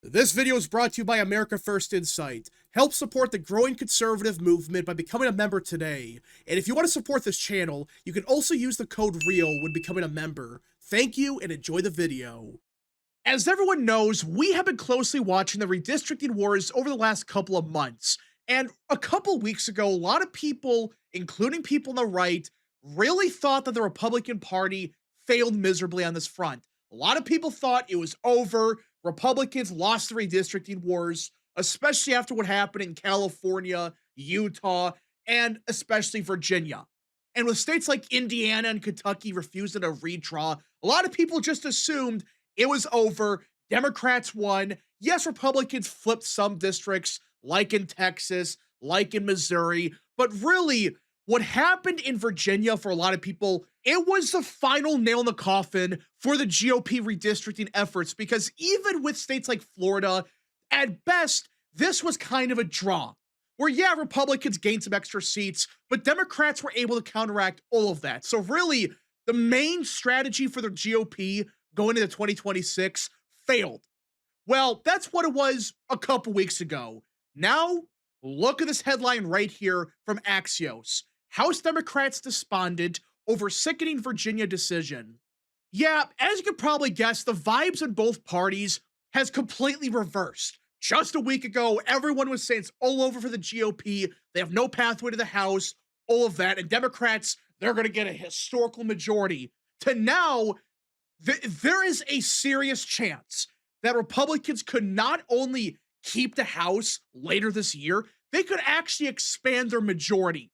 This video is brought to you by America First Insight. Help support the growing conservative movement by becoming a member today. And if you want to support this channel, you can also use the code REAL when becoming a member. Thank you and enjoy the video. As everyone knows, we have been closely watching the redistricting wars over the last couple of months. And a couple weeks ago, a lot of people, including people on the right, really thought that the Republican Party failed miserably on this front. A lot of people thought it was over. Republicans lost the redistricting wars, especially after what happened in California, Utah, and especially Virginia. And with states like Indiana and Kentucky refusing to redraw, a lot of people just assumed it was over. Democrats won. Yes, Republicans flipped some districts, like in Texas, like in Missouri, but really, what happened in Virginia for a lot of people, it was the final nail in the coffin for the GOP redistricting efforts, because even with states like Florida, at best, this was kind of a draw. Where, yeah, Republicans gained some extra seats, but Democrats were able to counteract all of that. So really, the main strategy for the GOP going into 2026 failed. Well, that's what it was a couple weeks ago. Now, look at this headline right here from Axios. House Democrats despondent over sickening Virginia decision. Yeah, as you could probably guess, the vibes in both parties has completely reversed. Just a week ago, everyone was saying it's all over for the GOP. They have no pathway to the House, all of that. And Democrats, they're going to get a historical majority. To now, there is a serious chance that Republicans could not only keep the House later this year, they could actually expand their majority.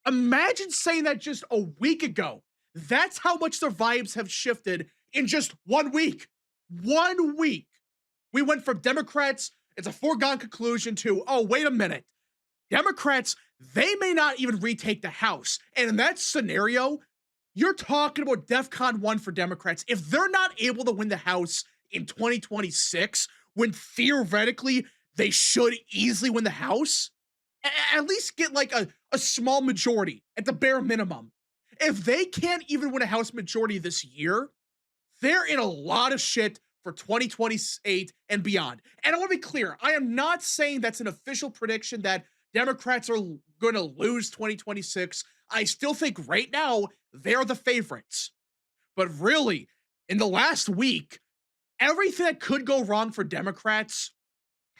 Imagine saying that just a week ago. That's how much the vibes have shifted in just 1 week. 1 week. We went from Democrats, it's a foregone conclusion, to, oh, wait a minute. Democrats, they may not even retake the House. And in that scenario, you're talking about DEFCON 1 for Democrats. If they're not able to win the House in 2026, when theoretically they should easily win the House, at least get like a small majority at the bare minimum. If they can't even win a House majority this year, they're in a lot of shit for 2028 and beyond. And I want to be clear, I am not saying that's an official prediction that Democrats are going to lose 2026. I still think right now they're the favorites. But really, in the last week, everything that could go wrong for Democrats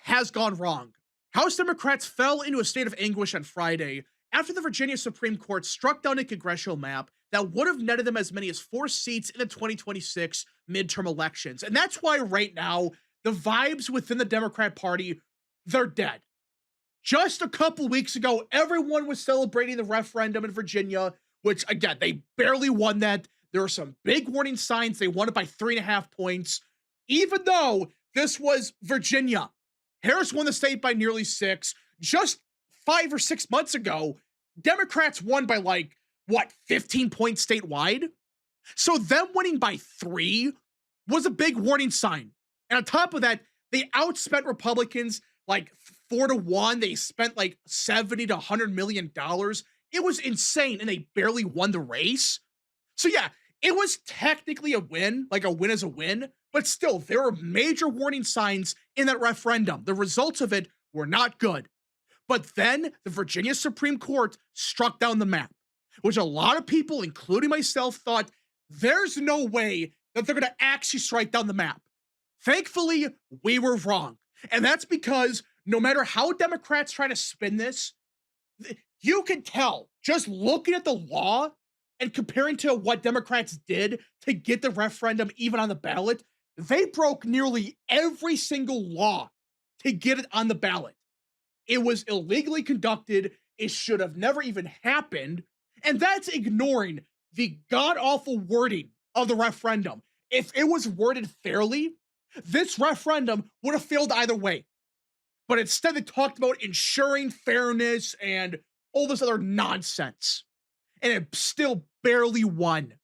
has gone wrong. House Democrats fell into a state of anguish on Friday after the Virginia Supreme Court struck down a congressional map that would have netted them as many as 4 seats in the 2026 midterm elections. And that's why right now, the vibes within the Democrat Party, they're dead. Just a couple weeks ago, everyone was celebrating the referendum in Virginia, which, again, they barely won that. There were some big warning signs. They won it by 3.5 points, even though this was Virginia. Harris won the state by nearly 6. Just 5 or 6 months ago, Democrats won by 15 points statewide? So them winning by 3 was a big warning sign. And on top of that, they outspent Republicans 4-1. They spent $70 to $100 million. It was insane, and they barely won the race. So yeah, it was technically a win, a win is a win, but still, there were major warning signs in that referendum. The results of it were not good. But then the Virginia Supreme Court struck down the map, which a lot of people, including myself, thought there's no way that they're going to actually strike down the map. Thankfully, we were wrong. And that's because no matter how Democrats try to spin this, you can tell just looking at the law and comparing to what Democrats did to get the referendum even on the ballot, they broke nearly every single law to get it on the ballot. It was illegally conducted. It should have never even happened. And that's ignoring the god-awful wording of the referendum. If it was worded fairly, this referendum would have failed either way. But instead, they talked about ensuring fairness and all this other nonsense. And it still barely won.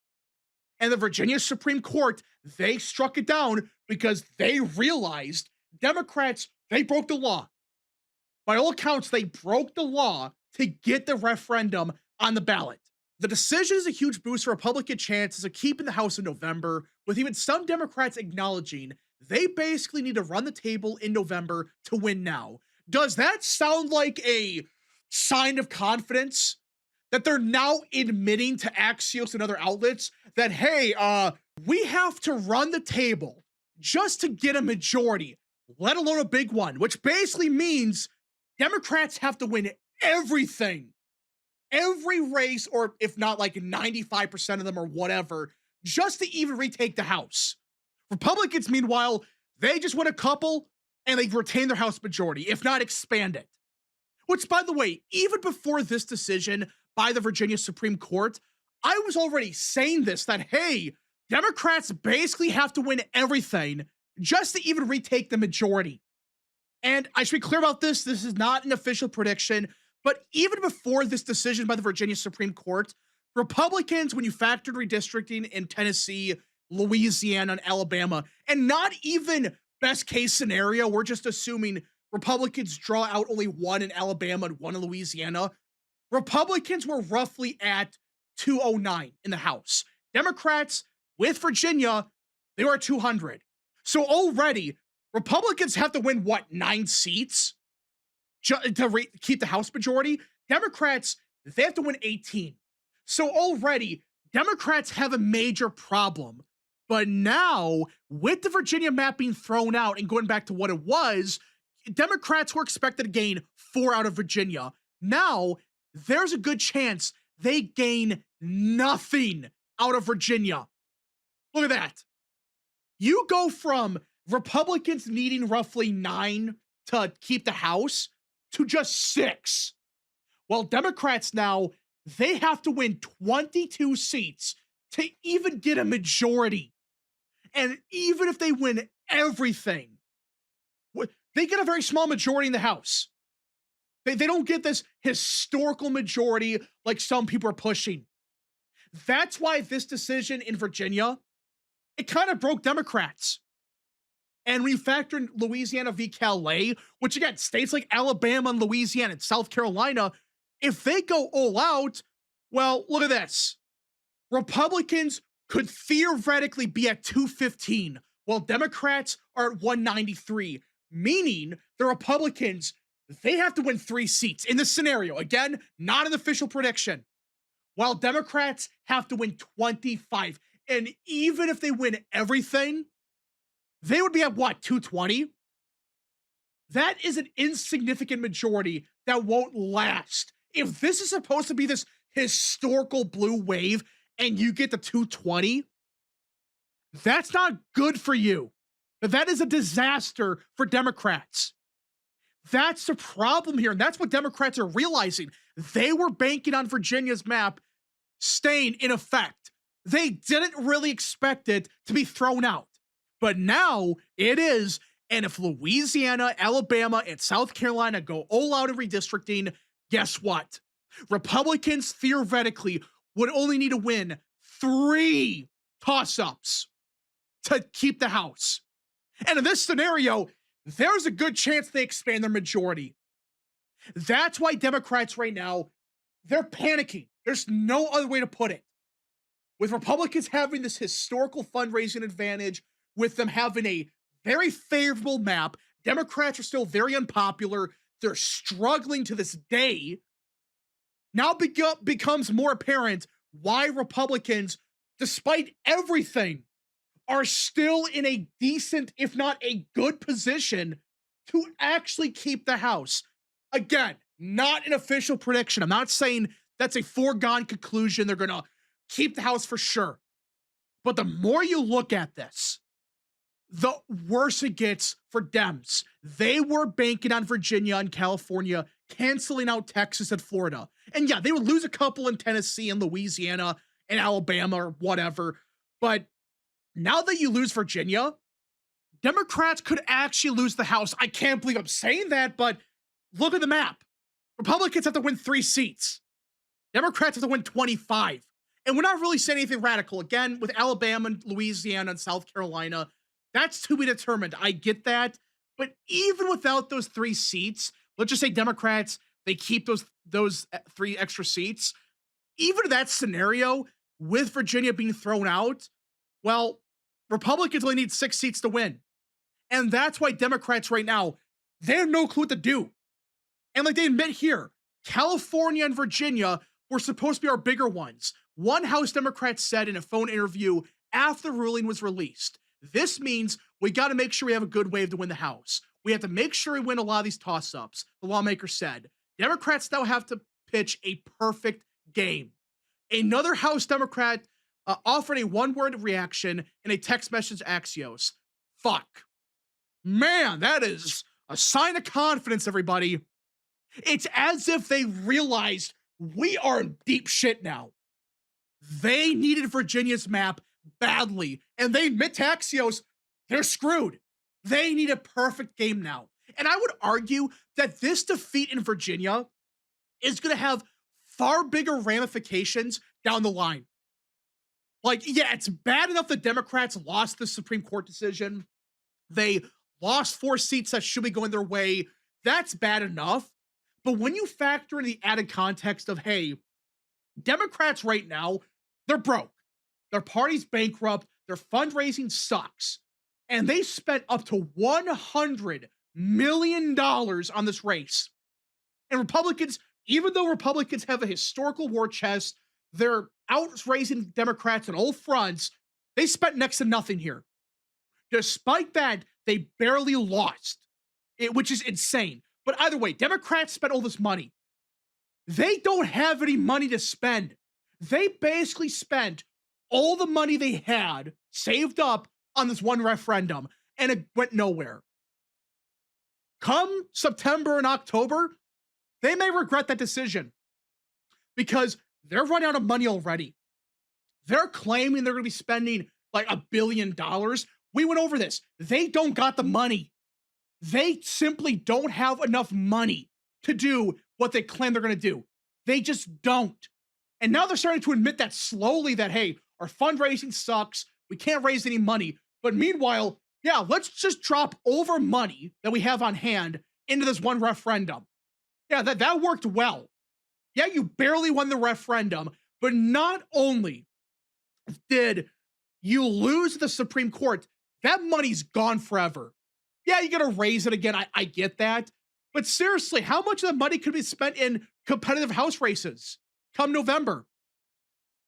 And the Virginia Supreme Court, they struck it down because they realized Democrats, they broke the law. By all accounts, they broke the law to get the referendum on the ballot. The decision is a huge boost for Republican chances of keeping the House in November, with even some Democrats acknowledging They basically need to run the table in November to win now. Does that sound like a sign of confidence? That they're now admitting to Axios and other outlets that, hey, we have to run the table just to get a majority, let alone a big one, which basically means Democrats have to win everything, every race, or if not like 95% of them or whatever, just to even retake the House. Republicans, meanwhile, they just win a couple and they retain their House majority, if not expand it. Which, by the way, even before this decision by the Virginia Supreme Court, I was already saying this, that, hey, Democrats basically have to win everything just to even retake the majority. And I should be clear about this. This is not an official prediction, but even before this decision by the Virginia Supreme Court, Republicans, when you factored redistricting in Tennessee, Louisiana, and Alabama, and not even best case scenario, we're just assuming Republicans draw out only one in Alabama and one in Louisiana, Republicans were roughly at 209 in the House. Democrats, with Virginia, they were at 200. So already, Republicans have to win, what, 9 seats to keep the House majority? Democrats, they have to win 18. So already, Democrats have a major problem. But now, with the Virginia map being thrown out and going back to what it was, Democrats were expected to gain 4 out of Virginia. Now, there's a good chance they gain nothing out of Virginia. Look at that. You go from Republicans needing roughly 9 to keep the House to just 6. While Democrats now, they have to win 22 seats to even get a majority. And even if they win everything, they get a very small majority in the House. They don't get this historical majority like some people are pushing. That's why this decision in Virginia, it kind of broke Democrats. And when you factor in Louisiana v. Calais, which again, states like Alabama and Louisiana and South Carolina, if they go all out, well, look at this. Republicans could theoretically be at 215, while Democrats are at 193, meaning the Republicans, they have to win 3 seats in this scenario. Again, not an official prediction. While Democrats have to win 25. And even if they win everything, they would be at what, 220? That is an insignificant majority that won't last. If this is supposed to be this historical blue wave and you get the 220, that's not good for you. That is a disaster for Democrats. That's the problem here. And that's what Democrats are realizing. They were banking on Virginia's map staying in effect. They didn't really expect it to be thrown out. But now it is. And if Louisiana, Alabama, and South Carolina go all out in redistricting, guess what? Republicans theoretically would only need to win 3 toss-ups to keep the House. And in this scenario, there's a good chance they expand their majority. That's why Democrats right now, they're panicking. There's no other way to put it. With Republicans having this historical fundraising advantage, with them having a very favorable map, Democrats are still very unpopular. They're struggling to this day. Now becomes more apparent why Republicans, despite everything, are still in a decent, if not a good position to actually keep the House. Again, not an official prediction. I'm not saying that's a foregone conclusion. They're going to keep the House for sure. But the more you look at this, the worse it gets for Dems. They were banking on Virginia and California, canceling out Texas and Florida. And yeah, they would lose a couple in Tennessee and Louisiana and Alabama or whatever. But now that you lose Virginia, Democrats could actually lose the House. I can't believe I'm saying that, but look at the map. Republicans have to win 3 seats. Democrats have to win 25. And we're not really saying anything radical. Again, with Alabama and Louisiana and South Carolina, that's to be determined. I get that. But even without those 3 seats, let's just say Democrats, they keep those 3 extra seats. Even in that scenario, with Virginia being thrown out, well, Republicans only need 6 seats to win. And that's why Democrats right now, they have no clue what to do. And like they admit here, California and Virginia were supposed to be our bigger ones. One House Democrat said in a phone interview after the ruling was released, this means we got to make sure we have a good wave to win the House. We have to make sure we win a lot of these toss-ups, the lawmaker said. Democrats now have to pitch a perfect game. Another House Democrat offered a one-word reaction in a text message to Axios. Fuck. Man, that is a sign of confidence, everybody. It's as if they realized we are in deep shit now. They needed Virginia's map badly, and they admit to Axios they're screwed. They need a perfect game now. And I would argue that this defeat in Virginia is going to have far bigger ramifications down the line. Like, yeah, it's bad enough the Democrats lost the Supreme Court decision. They lost 4 seats that should be going their way. That's bad enough. But when you factor in the added context of, hey, Democrats right now, they're broke. Their party's bankrupt. Their fundraising sucks. And they spent up to $100 million on this race. And Republicans, even though Republicans have a historical war chest, they're outraising Democrats on all fronts, they spent next to nothing here. Despite that, they barely lost, which is insane. But either way, Democrats spent all this money. They don't have any money to spend. They basically spent all the money they had saved up on this one referendum, and it went nowhere. Come September and October, they may regret that decision because they're running out of money already. They're claiming they're going to be spending like $1 billion. We went over this. They don't got the money. They simply don't have enough money to do what they claim they're going to do. They just don't. And now they're starting to admit that slowly that, hey, our fundraising sucks. We can't raise any money. But meanwhile, yeah, let's just drop over money that we have on hand into this one referendum. Yeah, that worked well. Yeah, you barely won the referendum, but not only did you lose the Supreme Court, that money's gone forever. Yeah, you gotta raise it again. I get that. But seriously, how much of the money could be spent in competitive House races come November?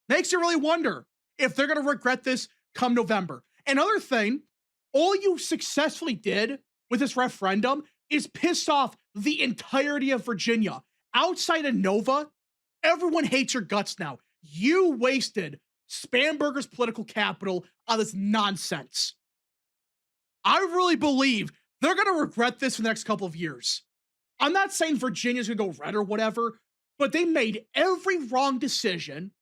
Makes you really wonder if they're gonna regret this come November. Another thing, all you successfully did with this referendum is piss off the entirety of Virginia. Outside of Nova, everyone hates your guts now. You wasted Spanberger's political capital on this nonsense. I really believe they're going to regret this for the next couple of years. I'm not saying Virginia's going to go red or whatever, but they made every wrong decision.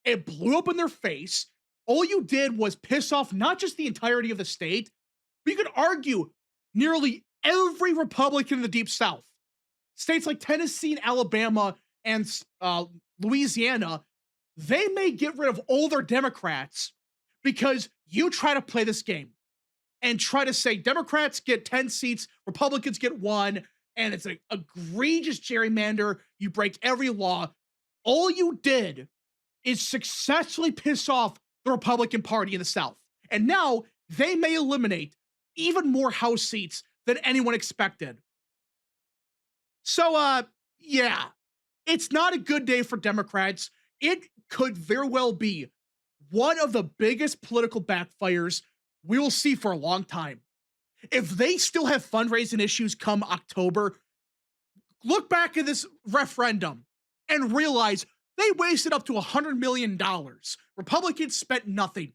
It blew up in their face. All you did was piss off not just the entirety of the state, but you could argue nearly every Republican in the Deep South. States like Tennessee and Alabama and Louisiana, they may get rid of all their Democrats because you try to play this game and try to say Democrats get 10 seats, Republicans get 1, and it's an egregious gerrymander. You break every law. All you did is successfully piss off the Republican Party in the South. And now they may eliminate even more House seats than anyone expected. So, yeah, it's not a good day for Democrats. It could very well be one of the biggest political backfires we will see for a long time. If they still have fundraising issues come October, look back at this referendum and realize they wasted up to $100 million. Republicans spent nothing.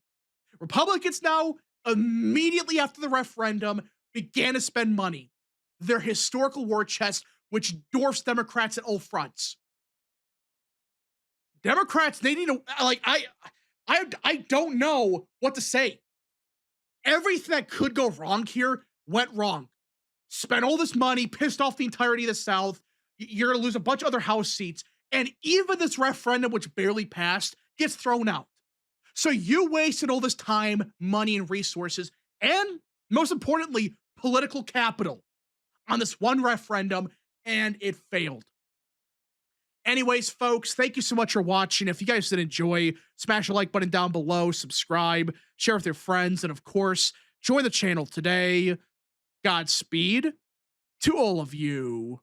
Republicans now, immediately after the referendum, began to spend money. Their historical war chest, which dwarfs Democrats at all fronts. Democrats, they need to, like, I don't know what to say. Everything that could go wrong here went wrong. Spent all this money, pissed off the entirety of the South. You're going to lose a bunch of other House seats. And even this referendum, which barely passed, gets thrown out. So you wasted all this time, money, and resources, and most importantly, political capital on this one referendum, and it failed. Anyways, folks, thank you so much for watching. If you guys did enjoy, smash the like button down below, subscribe, share with your friends, and of course, join the channel today. Godspeed to all of you.